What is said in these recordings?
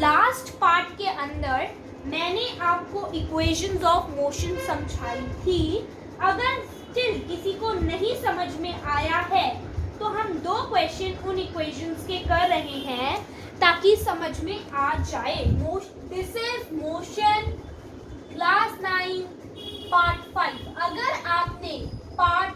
Last part के अंदर मैंने आपको इक्वेशंस ऑफ मोशन समझाई थी। अगर स्टिल किसी को नहीं समझ में आया है तो हम दो क्वेश्चन उन इक्वेशंस के कर रहे हैं ताकि समझ में आ जाए। This is motion class 9 part 5। अगर आपने पार्ट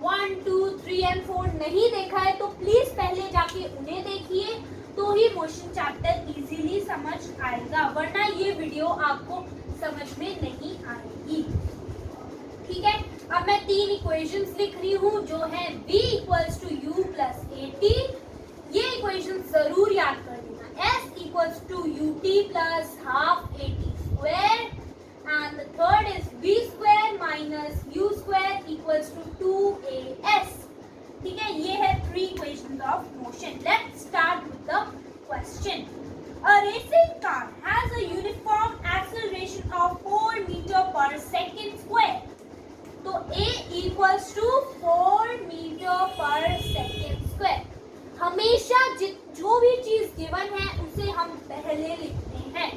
1, 2, 3 एंड 4 नहीं देखा है तो प्लीज पहले जाके उन्हें देखिए, तो ही मोशन चैप्टर इजीली समझ आएगा, वरना ये वीडियो आपको समझ में नहीं आएगी। ठीक है, अब मैं 3 इक्वेशंस लिख रही हूँ जो है v equals to u plus at। ये इक्वेशन जरूर याद कर लेना। s equals to ut plus half at square and the third is v square minus u square equals to 2as। ठीक है, ये है 3 equations of motion. Let's start with the question. A racing car has a uniform acceleration of 4 meter per second square। तो a equals to 4 metre per second square. हमेशा जो भी चीज given है उसे हम पहले लिखते हैं।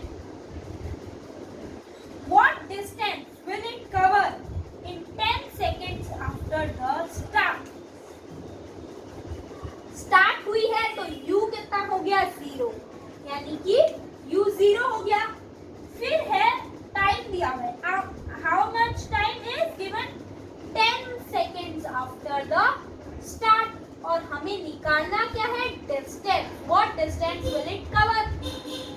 What distance will it cover in 10 seconds after the start? Start हुई है तो u कितना हो गया 0, यानी कि u 0 हो गया। फिर है टाइम दिया हुआ है, how much time is given 10 seconds after the start, और हमें निकालना क्या है distance. What distance will it cover.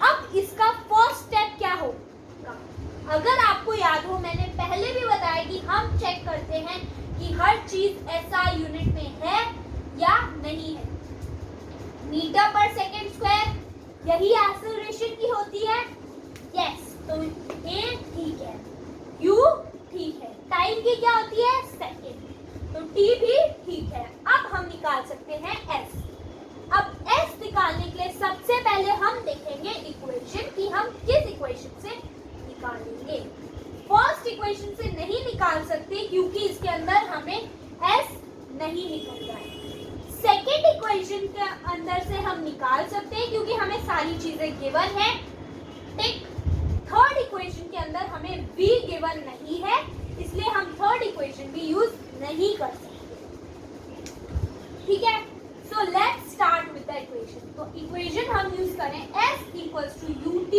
अब इसका फर्स्ट स्टेप क्या होगा, अगर आपको याद हो मैंने पहले भी बताया कि हम चेक करते हैं कि हर चीज SI यूनिट में है या नहीं है। मीटर पर सेकेंड स्क्वायर यही एक्सेलरेशन की होती है। यस, तो A ठीक है, U ठीक है, टाइम की क्या होती है सेकेंड, तो T भी ठीक है। अब हम निकाल सकते हैं S। अब S निकालने के लिए सबसे पहले हम देखेंगे इक्वेशन कि हम किस इक्वेशन से निकालेंगे। फर्स्ट इक्वेशन से नहीं निकाल सकते क्योंकि इसके अंदर हमें S नहीं निकल रहा है। सेकेंड इक्वेशन के अंदर से हम निकाल सकते हैं क्योंकि हमें सारी चीजें गिवन है। ठीक, थर्ड इक्वेशन के अंदर हमें v गिवन नहीं है, इसलिए हम थर्ड इक्वेशन भी यूज नहीं कर सकते। ठीक है, so let's start with the equation. तो इक्वेशन हम यूज करें s equals to ut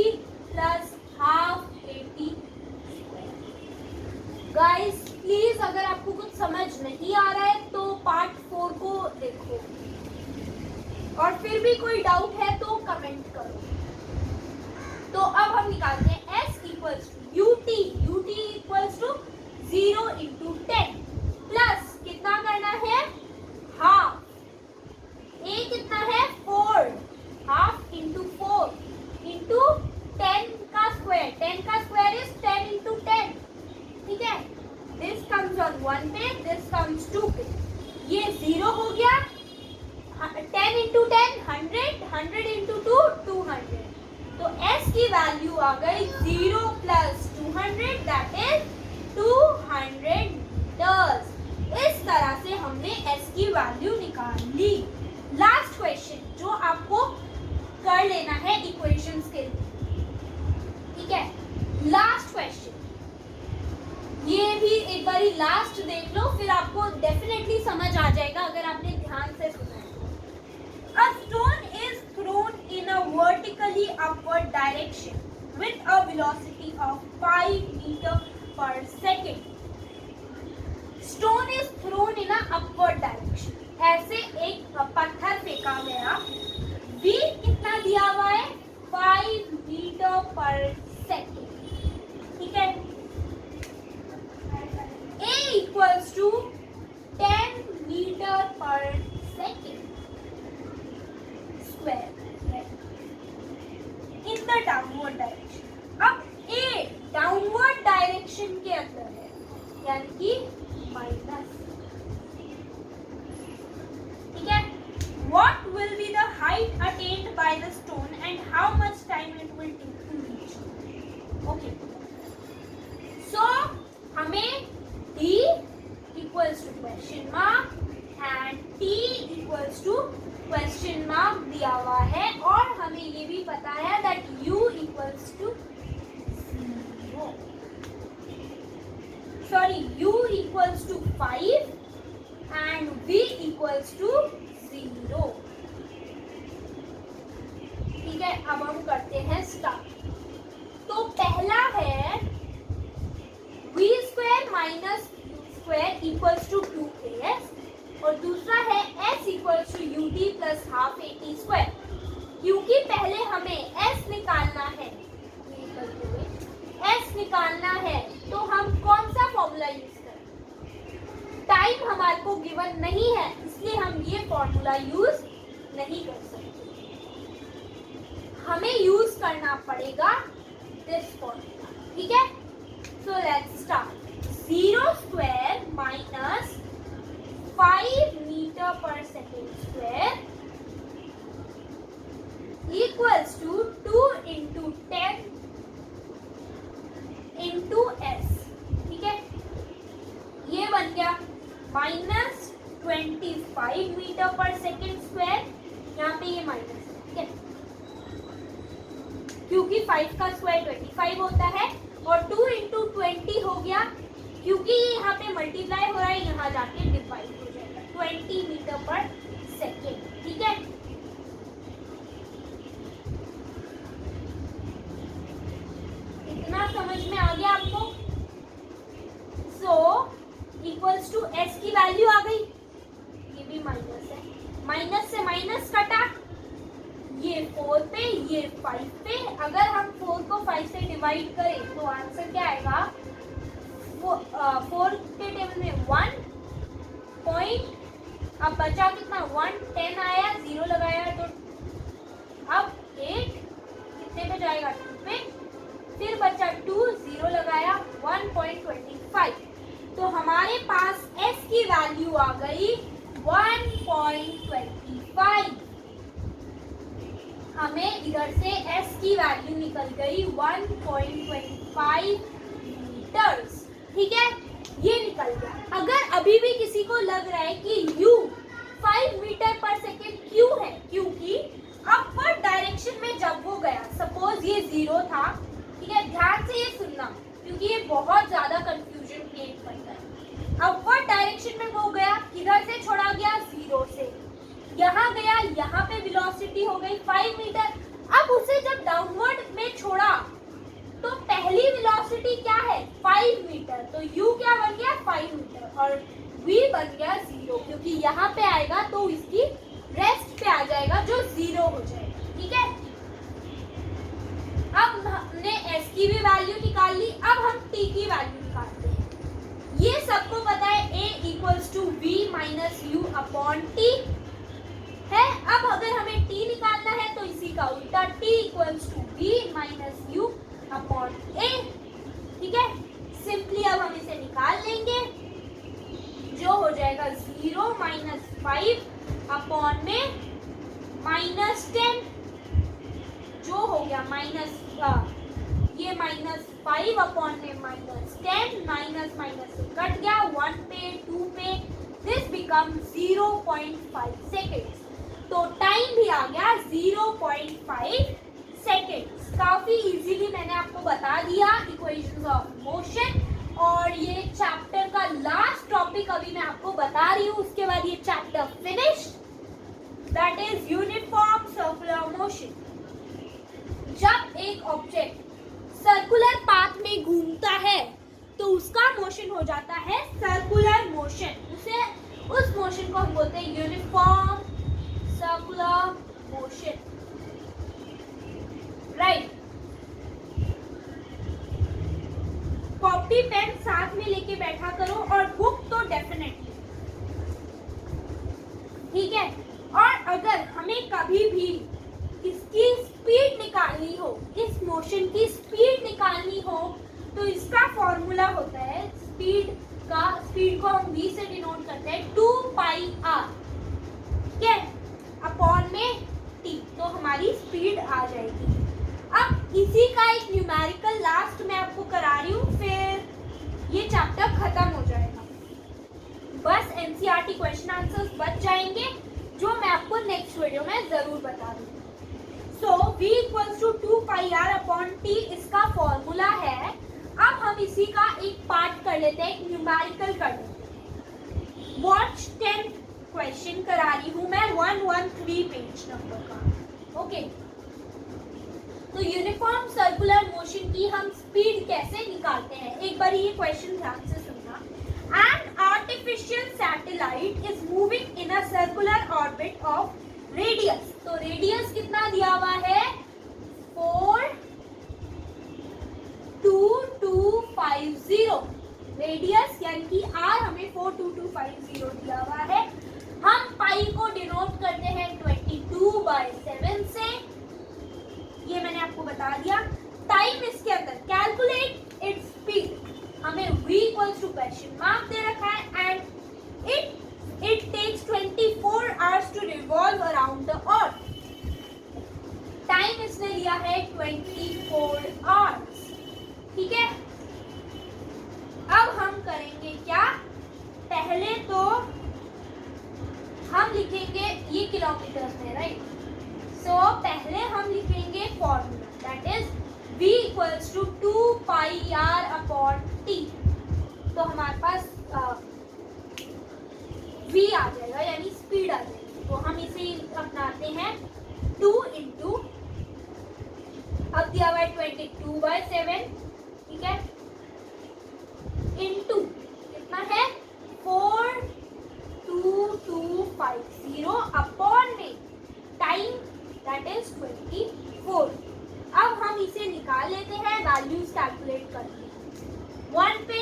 plus half at square. Guys please अगर आपको कुछ समझ नहीं आ रहा है तो पार्ट 4 को देखो, और फिर भी कोई डाउट है तो कमेंट करो। तो अब हम निकालते हैं s equals to ut equals to 0 into 10 plus कितना करना है हाफ, a कितना है 4, हाफ इंटू 4 इंटू 10 का स्क्वायर, 10 का स्क्वायर इज 10 इंटू 10। ठीक है, दिस कम्स ऑन 1 पे, दिस कम्स 2 पे, ये 0 हो गया। 10 इंटू 10 100, 100 इंटू 2 200, तो s की वैल्यू आ गई 0 प्लस 200 दैट इज 200 मीटर्स। इस तरह से हमने s की वैल्यू निकाल ली। लास्ट क्वेश्चन जो आपको कर लेना है इक्वेशंस के लिए। ठीक है, लास्ट क्वेश्चन, ये भी एक बारी लास्ट देख लो, फिर आपको डेफिनेटली समझ आ जाएगा अगर आपने ध्यान से सुना है। A stone is thrown in a vertically upward direction with a velocity of 5 meter per second. Stone is thrown in a upward direction. ऐसे एक पत्थर फेंका गया, v कितना दिया हुआ है 5 मीटर पर सेकेंड। ठीक है, a equals to 10 metre per second in the downward direction. अब a डाउनवर्ड डायरेक्शन के अंदर है, यानी कि माइनस। ठीक है, what will be the height attained by the stone and how much time it will take to reach? Okay, so हमें d equals to question mark and t equals to question mark दिया हुआ है, और हमें ये भी पता है that equals to 5 and v equals to 0। ठीक है, अब हम करते हैं स्टार्ट। तो पहला है v square minus u square equals to 2as और दूसरा है s equals to ut plus half at square. क्योंकि पहले हमें s निकालना है, s निकालना है तो हम कौन सा फॉर्मूला यूज करें? टाइम हमारे को गिवन नहीं है, इसलिए हम ये फॉर्मूला यूज नहीं कर सकते। हमें यूज करना पड़ेगा दिस फॉर्मूला। ठीक है, so let's start. 0 square minus 5 metre per second square equals to 2 into 10 into S. ठीक है, ये बन गया minus 25 metre per second square. यहाँ पे ये माइनस है, ठीक है, क्योंकि 5 का स्क्वायर 25 होता है और 2 इंटू 20 हो गया, क्योंकि ये यहाँ पे मल्टीप्लाई हो रहा है, यहाँ जाके डिवाइड हो जाएगा 20 मीटर पर सेकेंड। ठीक है, इतना समझ में आ गया आपको? सो इक्वल्स टू एस की वैल्यू आ गई, ये भी माइनस है, माइनस से माइनस कटा, ये 4 पे ये 5 पे। अगर हम 4 को 5 से डिवाइड करें तो आंसर क्या आएगा? 4 के टेबल में 1 पॉइंट, अब बचा कितना? 1 10 आया, 0 लगाया तो अब 8 कितने पे जाएगा? 2 पे, फिर बचा 2 0 लगाया 1.25। तो हमारे पास s की वैल्यू आ गई 1.25। हमें इधर से s की वैल्यू निकल गई 1.25 मीटर्स। ठीक है, ये निकल गया। अगर अभी भी किसी को लग रहा है कि u 5 मीटर पर सेकेंड क्यों है, क्योंकि अपवर्ड डायरेक्शन में जब वो गया, सपोज ये 0 था, ठीक है, ध्यान से ये सुनना क्योंकि ये बहुत ज्यादा कंफ्यूजन क्रिएट करता है। अपवर्ड डायरेक्शन में वो गया, किधर से छोड़ा गया? 0 से, यहाँ गया, यहाँ पे वेलोसिटी हो गई 5 मीटर। अब उसे जब डाउनवर्ड में छोड़ा तो पहली वेलोसिटी क्या है? 5 मीटर, तो u क्या बन गया? 5 मीटर और v बन गया 0, क्योंकि यहाँ पे आएगा तो इसकी रेस्ट पे आ जाएगा जो 0 हो जाएगा। ठीक है, अब हमने s की भी वैल्यू निकाल ली, अब हम t की वैल्यू निकालते हैं। ये सबको पता है a equals to v minus U upon t है। अब अगर हमें t निकालना है तो इसी का उल्टा, t equals to v minus U upon a। ठीक है, सिंपली अब हम इसे निकाल लेंगे, जो हो जाएगा 0 माइनस 5 अपॉन में माइनस 10, जो हो गया माइनस, ये माइनस 5 अपॉन में माइनस 10, माइनस माइनस कट गया, 1 पे 2 पे, दिस बिकम 0.5 सेकेंड्स। तो टाइम भी आ गया 0.5 सेकेंड्स। काफी इजीली मैंने आपको बता दिया इक्वेशंस ऑफ मोशन, और ये चैप्टर का लास्ट टॉपिक अभी मैं आपको बता रही हूँ, उसके बाद ये chapter finish, that is uniform circular motion. जब एक ऑब्जेक्ट सर्कुलर पाथ में घूमता है तो उसका मोशन हो जाता है सर्कुलर मोशन, उस मोशन को हम बोलते हैं uniform circular motion, right. Copy pen साथ में लेके बैठा करो और बुक तो डेफिनेटली, ठीक है। और अगर हमें कभी भी इसकी स्पीड निकालनी हो, इस मोशन की स्पीड निकालनी हो, तो इसका फॉर्मूला होता है स्पीड को हम v से डिनोट करते हैं 2 पाई r, ठीक है, अपॉन में t, तो हमारी स्पीड आ जाएगी। अब इसी का एक न्यूमेरिकल लास्ट में आपको करा रही हूँ, फिर ये चैप्टर खत्म हो जाएगा। बस एनसीईआरटी क्वेश्चन आंसर्स बच जाएंगे, जो मैं आपको नेक्स्ट वीडियो में जरूर बता दूंगी। So v equals to 2 pi r upon t इसका फॉर्मूला है। अब हम इसी का एक पार्ट कर लेते हैं, एक न्यूमेरिकल कर लेते हैं। वॉच 10 क्वेश्चन करा रही हूँ मैं 113 पेज नंबर का। ओके, तो यूनिफॉर्म सर्कुलर मोशन की हम स्पीड कैसे निकालते हैं, एक बार ये क्वेश्चन ध्यान से सुनना। An artificial satellite is moving in a circular orbit of radius, तो रेडियस कितना दिया हुआ है 42250, रेडियस यानी कि आर हमें 42250 दिया हुआ है। हम पाई को डिनोट करते हैं 22/7 से, ये मैंने आपको बता दिया। टाइम इसके अंदर कैलकुलेट इट्स स्पीड, हमें v equals to question mark दे रखा है and it takes 24 hours to revolve around the earth. Time इसने लिया है 24 आवर्स, ठीक है। अब हम करेंगे क्या, पहले तो हम लिखेंगे ये किलोमीटर में, राइट। सो पहले हम लिखेंगे formula, that is v equals to 2πr/t, तो हमारे पास v आ जाएगा यानी स्पीड आ जाएगी। तो हम इसे अपनाते हैं 2 इंटू, अब दिया हुआ है 22/7, ठीक है, इंटू कितना है 42250 अपॉन में टाइम दैट इज 24। अब हम इसे निकाल लेते हैं, वैल्यूज कैलकुलेट करते हैं। 1 पे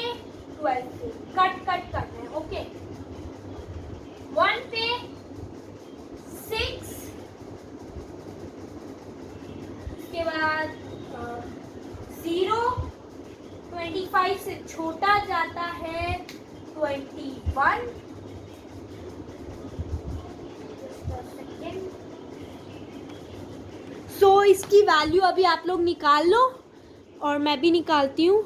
12 पे कट करना है, ओके। 1 पे 6, इसके बाद 0, 25 से छोटा जाता है 21, सो इसकी वैल्यू अभी आप लोग निकाल लो और मैं भी निकालती हूँ।